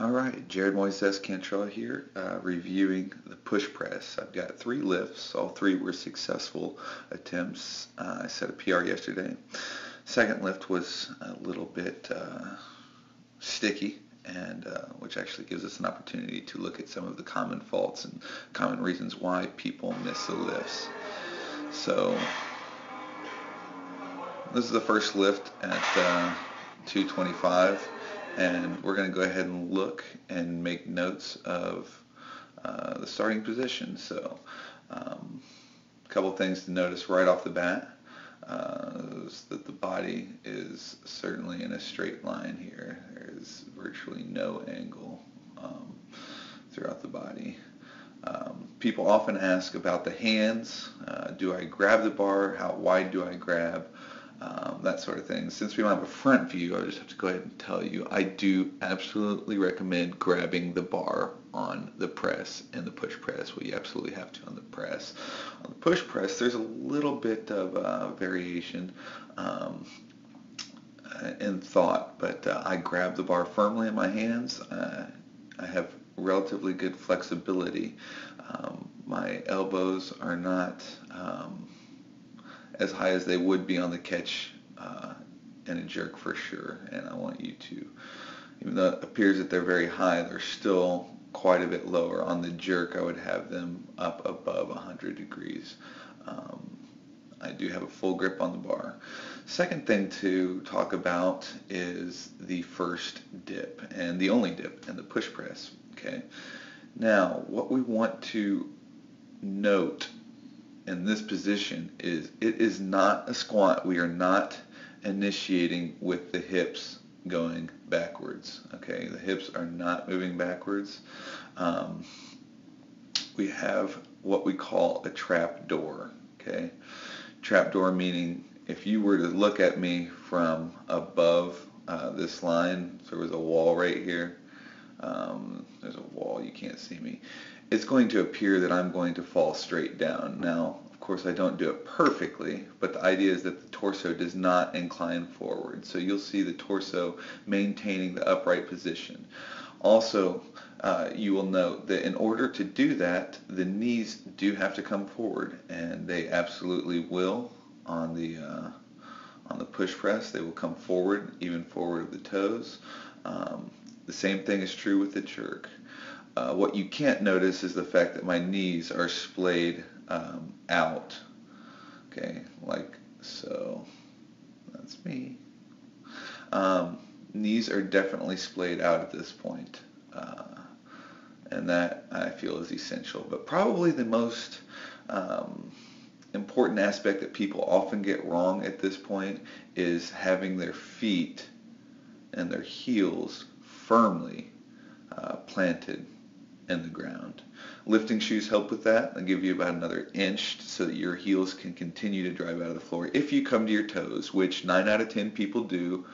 Alright, Jared Moises Cantrell here, reviewing the push press. I've got 3 lifts. All 3 were successful attempts. I set a PR yesterday. Second lift was a little bit sticky, and which actually gives us an opportunity to look at some of the common faults and common reasons why people miss the lifts. So this is the first lift at 225. And we're going to go ahead and look and make notes of the starting position. So a couple things to notice right off the bat is that the body is certainly in a straight line here. There's virtually no angle throughout the body. People often ask about the hands. Do I grab the bar? How wide do I grab? That sort of thing. Since we don't have a front view, I just have to go ahead and tell you, I do absolutely recommend grabbing the bar on the press and the push press. Well, you absolutely have to on the press. On the push press, there's a little bit of variation in thought, but I grab the bar firmly in my hands. I have relatively good flexibility. My elbows are not as high as they would be on the catch and a jerk for sure, and I want you to, even though it appears that they're very high, they're still quite a bit lower. On the jerk, I would have them up above 100 degrees. I do have a full grip on the bar. Second thing to talk about is the first dip, and the only dip in the push press. Okay. Now, what we want to note in this position is it is not a squat. We are not initiating with the hips going backwards. Okay, the hips are not moving backwards. We have what we call a trap door. Okay, trap door meaning if you were to look at me from above this line, so there was a wall right here. There's a wall, you can't see me. It's going to appear that I'm going to fall straight down. Now, of course, I don't do it perfectly, but the idea is that the torso does not incline forward. So you'll see the torso maintaining the upright position. Also, you will note that in order to do that, the knees do have to come forward, and they absolutely will on the push press. They will come forward, even forward of the toes. The same thing is true with the jerk. What you can't notice is the fact that my knees are splayed out. Okay, like so. That's me. Knees are definitely splayed out at this point. And that I feel is essential. But probably the most important aspect that people often get wrong at this point is having their feet and their heels firmly planted in the ground. Lifting shoes help with that. They'll give you about another inch so that your heels can continue to drive out of the floor. If you come to your toes, which 9 out of 10 people do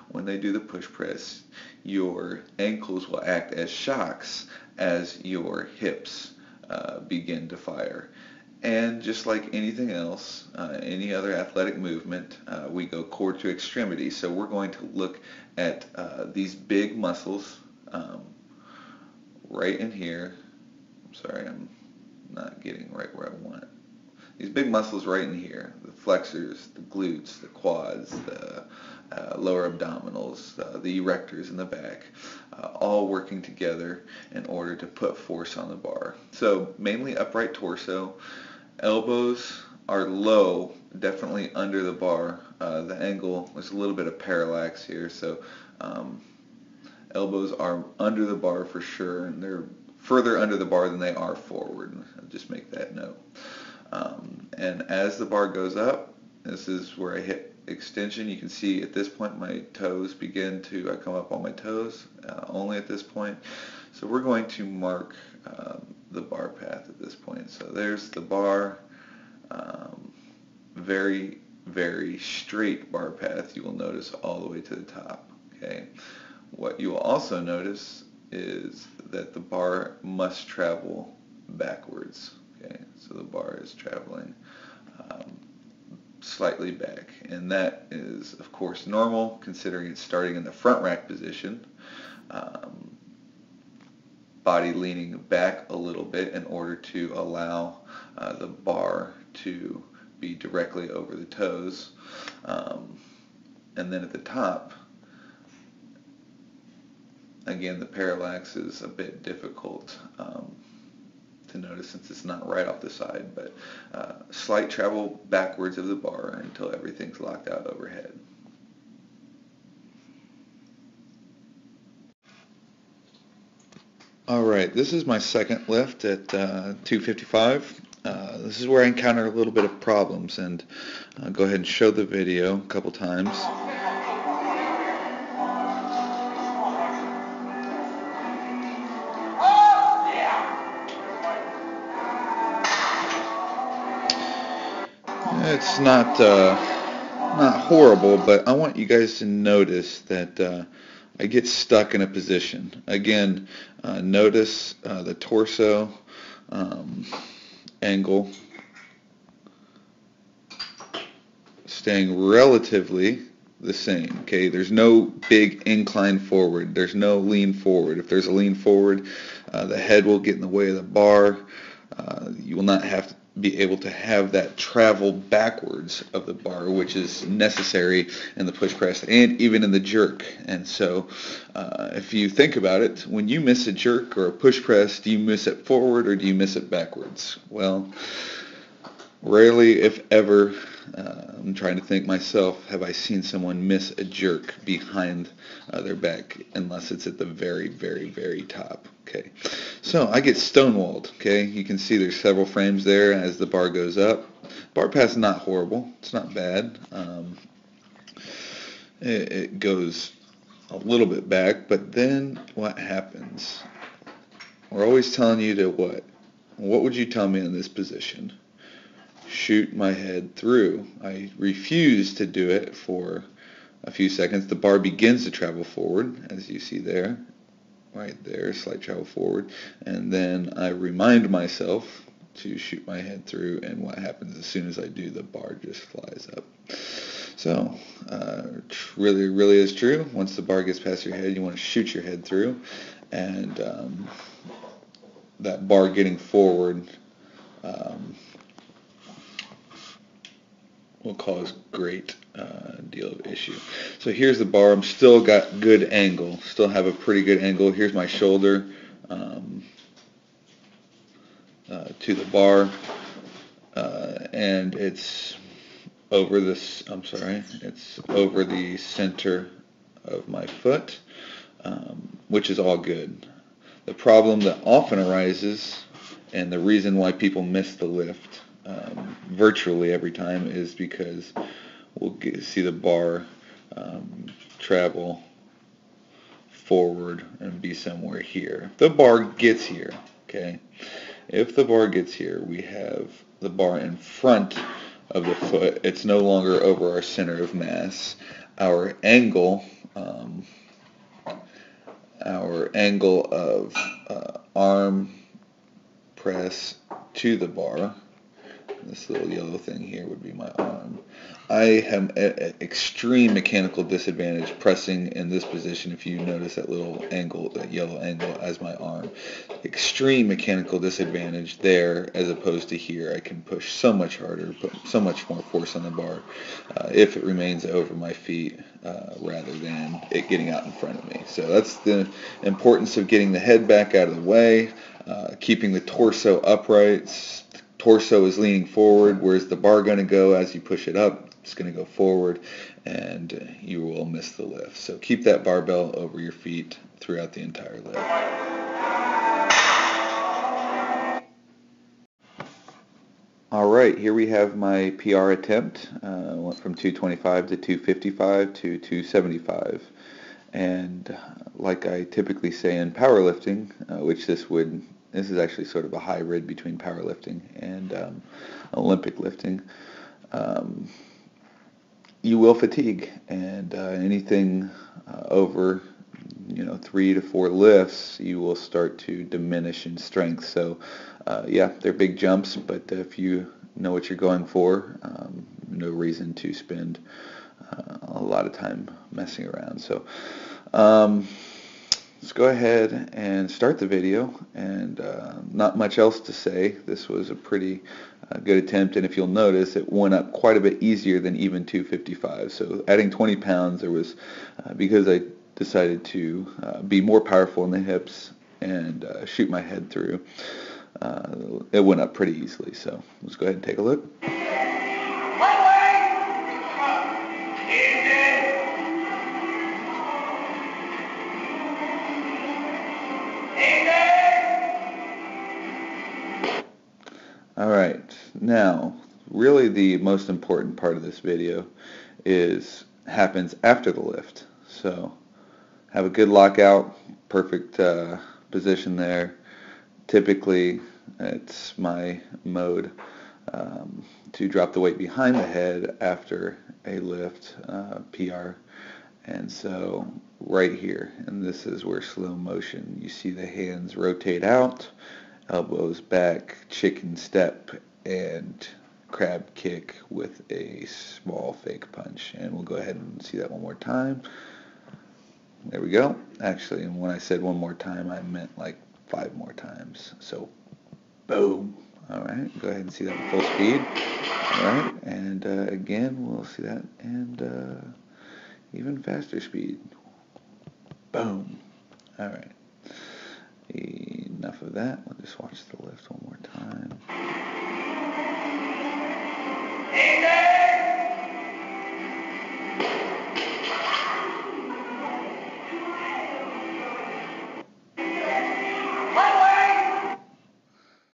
when they do the push press, your ankles will act as shocks as your hips begin to fire. And just like anything else, any other athletic movement, we go core to extremity. So we're going to look at these big muscles right in here. I'm sorry, I'm not getting right where I want it. These big muscles right in here, the flexors, the glutes, the quads, the lower abdominals, the erectors in the back, all working together in order to put force on the bar. So mainly upright torso. Elbows are low, definitely under the bar. The angle, there's a little bit of parallax here, so elbows are under the bar for sure, and they're further under the bar than they are forward. I'll just make that note. And as the bar goes up, this is where I hit extension. You can see at this point my toes begin to, I come up on my toes only at this point. So we're going to mark the bar path at this point. So there's the bar, very, very straight bar path. You will notice all the way to the top. Okay. What you will also notice is that the bar must travel backwards. Okay, so the bar is traveling slightly back, and that is of course normal considering it's starting in the front rack position. body leaning back a little bit in order to allow the bar to be directly over the toes. And then at the top, again, the parallax is a bit difficult to notice since it's not right off the side, but slight travel backwards of the bar until everything's locked out overhead. Alright, this is my second lift at 255. This is where I encounter a little bit of problems, and I'll go ahead and show the video a couple times. It's not horrible, but I want you guys to notice that I get stuck in a position. Again, notice the torso angle staying relatively the same. Okay, there's no big incline forward. There's no lean forward. If there's a lean forward, the head will get in the way of the bar. You will not have to be able to have that travel backwards of the bar, which is necessary in the push press and even in the jerk. And so if you think about it, when you miss a jerk or a push press, do you miss it forward or do you miss it backwards? Well, rarely, if ever, I'm trying to think myself, have I seen someone miss a jerk behind their back, unless it's at the very, very, very top. Okay, so I get stonewalled. Okay, you can see there's several frames there as the bar goes up. Bar pass is not horrible. It's not bad. It goes a little bit back, but then what happens? We're always telling you to what? What would you tell me in this position? Shoot my head through. I refuse to do it for a few seconds. The bar begins to travel forward, as you see there. Right there, slight travel forward, and then I remind myself to shoot my head through, and what happens as soon as I do, the bar just flies up. So, really, really is true. Once the bar gets past your head, you want to shoot your head through, and that bar getting forward will cause great deal of issue. So here's the bar. I'm still got good angle. Still have a pretty good angle. Here's my shoulder to the bar, and it's over this. I'm sorry. It's over the center of my foot, which is all good. The problem that often arises, and the reason why people miss the lift virtually every time, is because we'll see the bar travel forward and be somewhere here. If the bar gets here, okay, if the bar gets here, we have the bar in front of the foot. It's no longer over our center of mass. Our angle of arm press to the bar, this little yellow thing here would be my arm. I have an extreme mechanical disadvantage pressing in this position. If you notice that little angle, that yellow angle as my arm, extreme mechanical disadvantage there as opposed to here. I can push so much harder, put so much more force on the bar if it remains over my feet rather than it getting out in front of me. So that's the importance of getting the head back out of the way, keeping the torso upright. Torso is leaning forward. Where's the bar going to go as you push it up? It's going to go forward, and you will miss the lift. So keep that barbell over your feet throughout the entire lift. All right, here we have my PR attempt. Went from 225 to 255 to 275. And like I typically say in powerlifting, which this is actually sort of a hybrid between powerlifting and Olympic lifting. You will fatigue, and anything over 3 to 4 lifts, you will start to diminish in strength. So yeah, they're big jumps, but if you know what you're going for, no reason to spend a lot of time messing around. So let's let's go ahead and start the video. And not much else to say. This was a pretty good attempt, and if you'll notice, it went up quite a bit easier than even 255. So adding 20 pounds, there was, because I decided to be more powerful in the hips and shoot my head through, it went up pretty easily. So let's go ahead and take a look. Alright, now really the most important part of this video happens after the lift. So have a good lockout, perfect position there. Typically it's my mode to drop the weight behind the head after a lift, PR. And so right here, and this is where slow motion, you see the hands rotate out, elbows back, chicken step, and crab kick with a small fake punch. And we'll go ahead and see that one more time. There we go. Actually, and when I said one more time, I meant like 5 more times. So, boom. All right, go ahead and see that in full speed. All right, and again, we'll see that, and even faster speed. Boom. All right. Enough of that. We'll just watch the lift one more time.